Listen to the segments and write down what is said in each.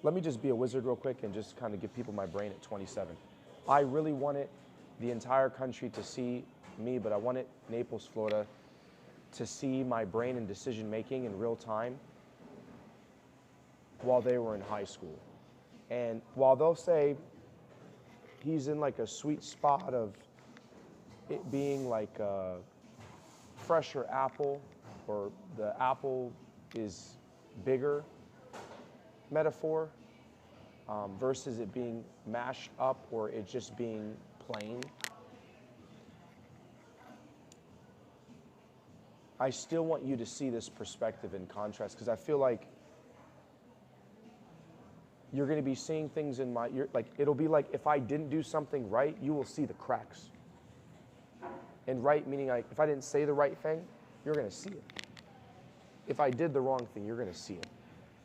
let me just be a wizard real quick and just kind of give people my brain at 27. I really wanted the entire country to see me, but I wanted Naples, Florida to see my brain and decision making in real time while they were in high school. And while they'll say he's in like a sweet spot of it being like a fresher apple, or the apple is bigger metaphor, versus it being mashed up or it just being plain, I still want you to see this perspective in contrast, because I feel like you're going to be seeing things in my, it'll be like if I didn't do something right, you will see the cracks. And right meaning like if I didn't say the right thing, you're going to see it. If I did the wrong thing, you're going to see it.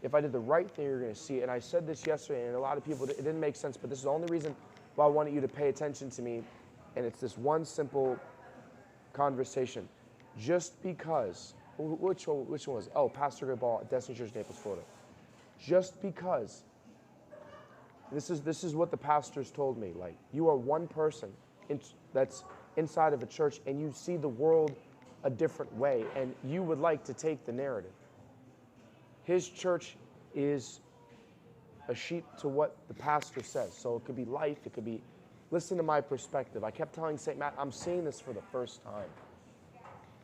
If I did the right thing, you're going to see it. And I said this yesterday, and a lot of people, it didn't make sense, but this is the only reason why I wanted you to pay attention to me. And it's this one simple conversation. Just because, which one was it? Oh, Pastor Greg Ball at Destiny Church, Naples, Florida. Just because, this is what the pastors told me. Like, you are one person that's inside of a church, and you see the world a different way, and you would like to take the narrative. His church is a sheep to what the pastor says. So it could be life, it could be, listen to my perspective. I kept telling St. Matt, I'm seeing this for the first time.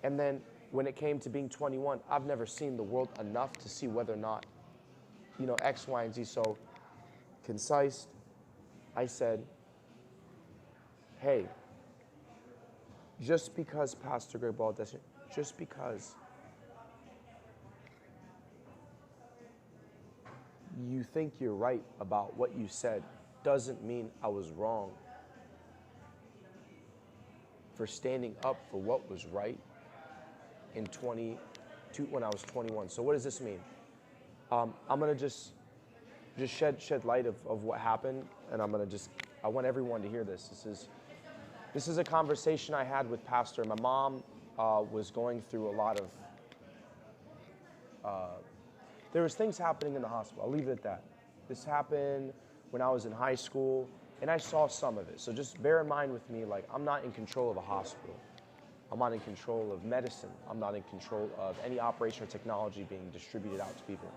And then when it came to being 21, I've never seen the world enough to see whether or not, X, Y, and Z. So concise, I said, hey, just because Pastor Greg Ball doesn't, just because you think you're right about what you said doesn't mean I was wrong for standing up for what was right when I was 21. So what does this mean? I'm gonna just shed light of what happened, and I want everyone to hear this. This is a conversation I had with Pastor. My mom was going through a lot of, there was things happening in the hospital. I'll leave it at that. This happened when I was in high school, and I saw some of it. So just bear in mind with me, like, I'm not in control of a hospital. I'm not in control of medicine. I'm not in control of any operation or technology being distributed out to people.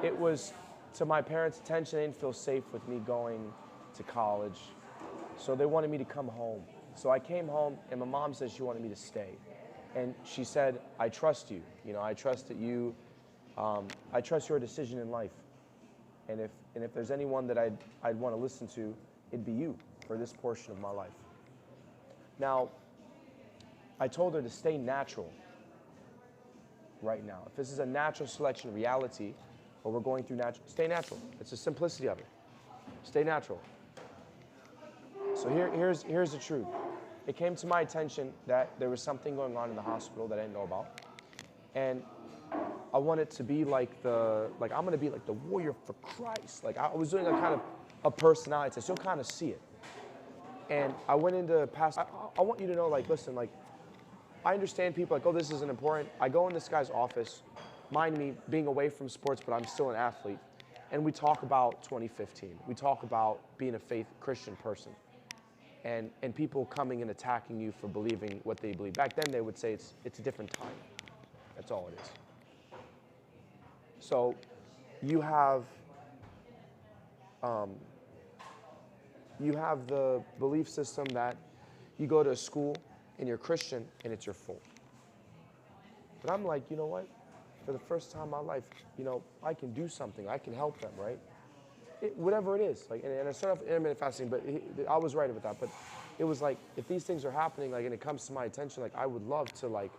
It was to my parents' attention. They didn't feel safe with me going to college. So they wanted me to come home. So I came home, and my mom said she wanted me to stay. And she said, I trust you. I trust that you, I trust your decision in life. And if there's anyone that I'd want to listen to, it'd be you for this portion of my life. Now, I told her to stay natural right now. If this is a natural selection reality, or we're going through natural, stay natural. It's the simplicity of it. Stay natural. So here's the truth. It came to my attention that there was something going on in the hospital that I didn't know about. And I wanted to be I'm gonna be like the warrior for Christ. Like, I was doing a kind of a personality test. You'll kind of see it. And I went into Pastor, I want you to know, like, listen, like, I understand people like, oh, this isn't important. I go in this guy's office, mind me being away from sports, but I'm still an athlete. And we talk about 2015. We talk about being a faith Christian person. And people coming and attacking you for believing what they believe. Back then, they would say it's a different time. That's all it is. So you have the belief system that you go to a school and you're Christian and it's your fault. But I'm like, you know what? For the first time in my life, I can do something. I can help them, right? Whatever it is. Like, and I started off intermittent fasting, but I was right about that. But it was like, if these things are happening, like, and it comes to my attention, like, I would love to, like,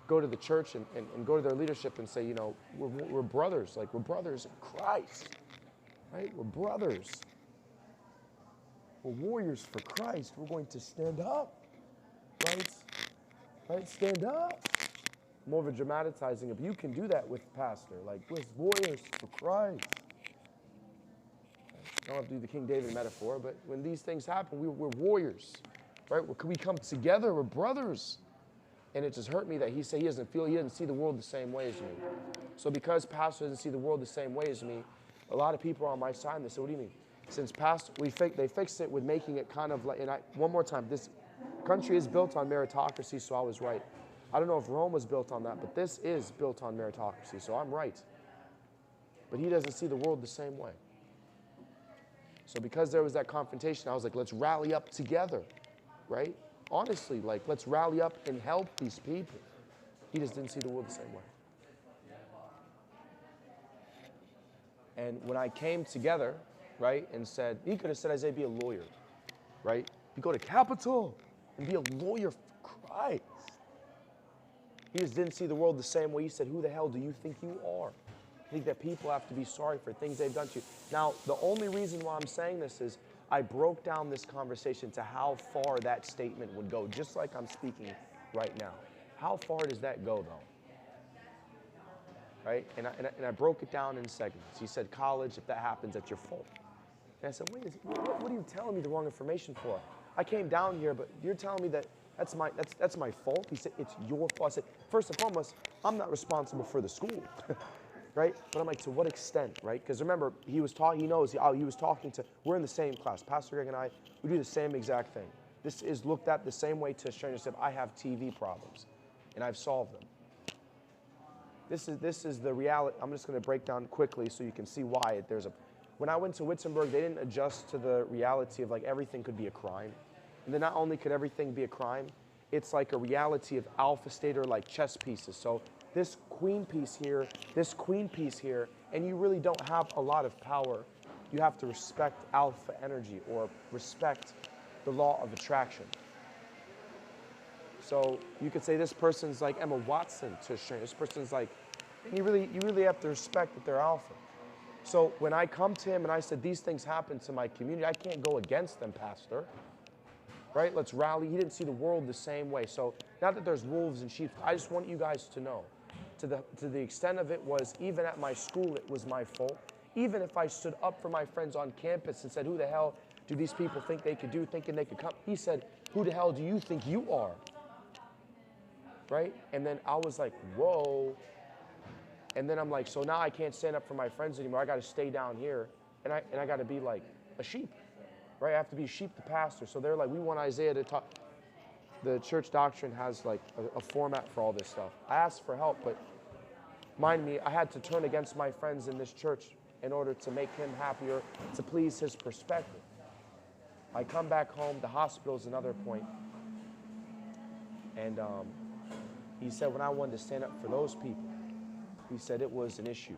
go to the church and go to their leadership and say, we're brothers. Like, we're brothers in Christ, right? We're brothers. We're warriors for Christ. We're going to stand up, right? Right? Stand up. More of a dramatizing of, you can do that with pastor. Like, we're warriors for Christ. I don't have to do the King David metaphor, but when these things happen, we're warriors, right? We come together, we're brothers. And it just hurt me that he said he doesn't see the world the same way as me. So because pastor doesn't see the world the same way as me, A lot of people are on my side, and they said, what do you mean? Since past, they fixed it with making it kind of like, and one more time, this country is built on meritocracy, so I was right. I don't know if Rome was built on that, but this is built on meritocracy, so I'm right. But he doesn't see the world the same way. So because there was that confrontation, I was like, let's rally up together, right? Honestly, like, let's rally up and help these people. He just didn't see the world the same way. And when I came together, right, and said, he could have said, Isaiah, be a lawyer, right? You go to Capitol and be a lawyer for Christ. He just didn't see the world the same way. He said, who the hell do you think you are? I think that people have to be sorry for things they've done to you. Now, the only reason why I'm saying this is I broke down this conversation to how far that statement would go, just like I'm speaking right now. How far does that go, though? Right? And I broke it down in segments. He said, college, if that happens, that's your fault. And I said, wait, what are you telling me the wrong information for? I came down here, but you're telling me that that's my fault? He said, it's your fault. I said, first and foremost, I'm not responsible for the school. Right? But I'm like, to what extent, right? Because remember, he was talking to, we're in the same class. Pastor Greg and I, we do the same exact thing. This is looked at the same way to a stranger. Said, I have TV problems, and I've solved them. This is the reality. I'm just going to break down quickly so you can see why when I went to Wittenberg, they didn't adjust to the reality of like everything could be a crime. And then not only could everything be a crime, it's like a reality of alpha stater like chess pieces. So this queen piece here, and you really don't have a lot of power. You have to respect alpha energy or respect the law of attraction. So you could say this person's like Emma Watson to a stranger. This person's like, and you really have to respect that they're alpha. So when I come to him and I said, these things happen to my community, I can't go against them, Pastor. Right? Let's rally. He didn't see the world the same way. So not that there's wolves and sheep. I just want you guys to know. To the extent of it was, even at my school, it was my fault. Even if I stood up for my friends on campus and said, who the hell do these people think they could do, thinking they could come? He said, who the hell do you think you are? Right? And then I was like, whoa. And then I'm like, so now I can't stand up for my friends anymore. I got to stay down here, and I got to be like a sheep. Right? I have to be sheep to pastor. So they're like, we want Isaiah to talk. The church doctrine has like a format for all this stuff. I asked for help, but mind me, I had to turn against my friends in this church in order to make him happier, to please his perspective. I come back home, the hospital's another point. And he said when I wanted to stand up for those people, he said it was an issue.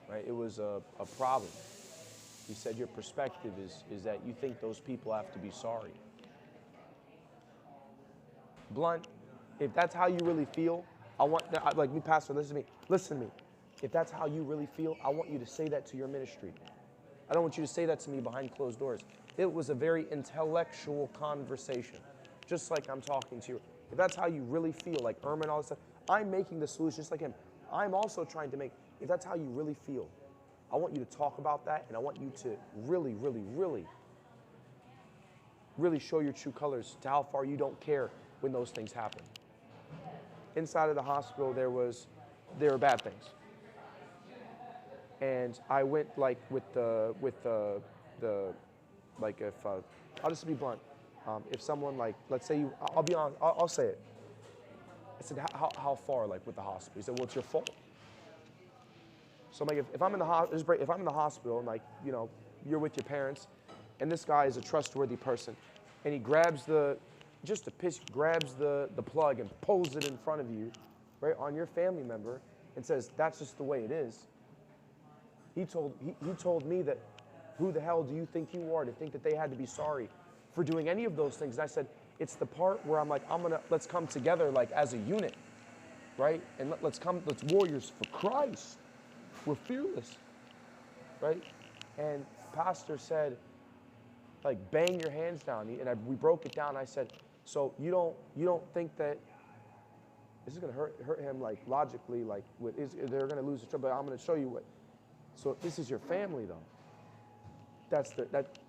Right? It was a problem. He said your perspective is that you think those people have to be sorry. Blunt, if that's how you really feel, like me, Pastor, listen to me. If that's how you really feel, I want you to say that to your ministry. I don't want you to say that to me behind closed doors. It was a very intellectual conversation, just like I'm talking to you. If that's how you really feel, like Erman, all this stuff, I'm making the solution just like him. I'm also trying to if that's how you really feel, I want you to talk about that, and I want you to really, really, really, really show your true colors to how far you don't care when those things happen. Inside of the hospital, there were bad things. And I went like with the like if, I'll just be blunt. If someone like, let's say I'll be honest, I'll say it. I said, how far like with the hospital? He said, well, it's your fault. So I'm like, if I'm in the hospital and like, you know, you're with your parents and this guy is a trustworthy person and he grabs grabs the plug and pulls it in front of you, right, on your family member and says, that's just the way it is. He told me that, who the hell do you think you are to think that they had to be sorry for doing any of those things? And I said, it's the part where I'm like, let's come together like as a unit, right? And let's warriors for Christ. We're fearless, right? And Pastor said, like, bang your hands down. We broke it down. I said, so you don't think that this is going to hurt him, like, logically, like, they're going to lose the trouble, but I'm going to show you what. So this is your family, though.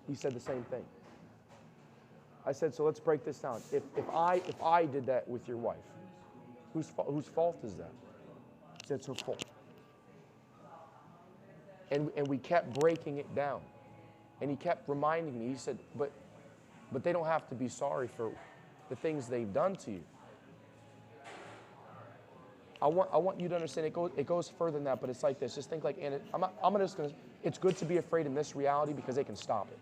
He said the same thing. I said, so let's break this down. If I did that with your wife, whose fault is that? He said, it's her fault. And we kept breaking it down. And he kept reminding me, he said, but they don't have to be sorry for the things they've done to you. I want you to understand it goes further than that, but it's like this. Just think like, and it's good to be afraid in this reality because they can stop it.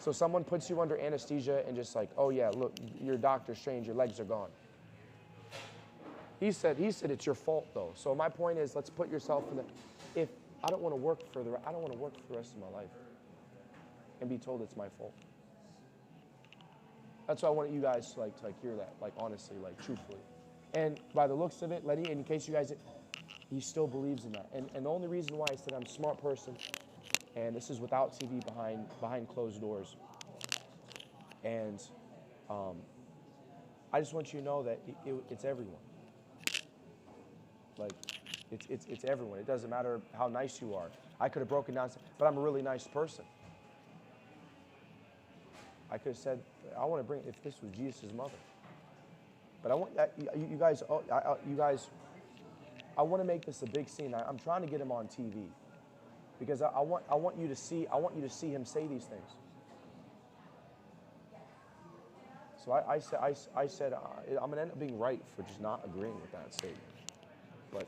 So someone puts you under anesthesia and just like, oh yeah, look, your Doctor Strange, your legs are gone. He said it's your fault though. So my point is, let's put yourself in if I don't want to work for the rest of my life and be told it's my fault. That's why I want you guys to hear that, like honestly, like truthfully. And by the looks of it, Letty, in case you guys, he still believes in that. And the only reason why I said I'm a smart person, and this is without TV behind closed doors. And I just want you to know that it's everyone. Like, it's everyone. It doesn't matter how nice you are. I could have broken down, but I'm a really nice person. I could have said, I want to bring, if this was Jesus' mother. But I want you guys, I want to make this a big scene. I'm trying to get him on TV because I want you to see him say these things. So I said I'm gonna end up being right for just not agreeing with that statement. But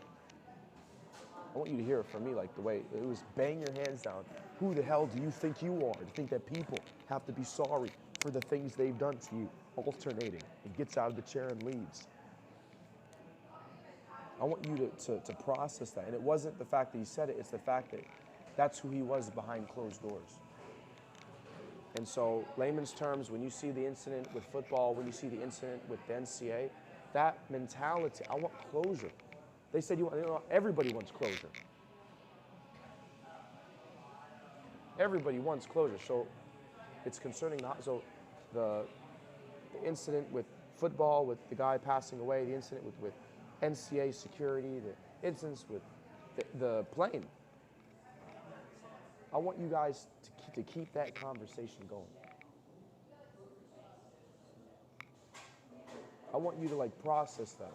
I want you to hear it from me, like the way it was. Bang your hands down. Who the hell do you think you are to think that people have to be sorry for the things they've done to you? Alternating. He gets out of the chair and leaves. I want you to process that. And it wasn't the fact that he said it, it's the fact that that's who he was behind closed doors. And so, layman's terms, when you see the incident with football, when you see the incident with the NCAA, that mentality, I want closure. They said everybody wants closure. Everybody wants closure. So it's concerning the incident with football, with the guy passing away, the incident with NCAA security, the incidents with the plane. I want you guys to keep that conversation going. I want you to process that.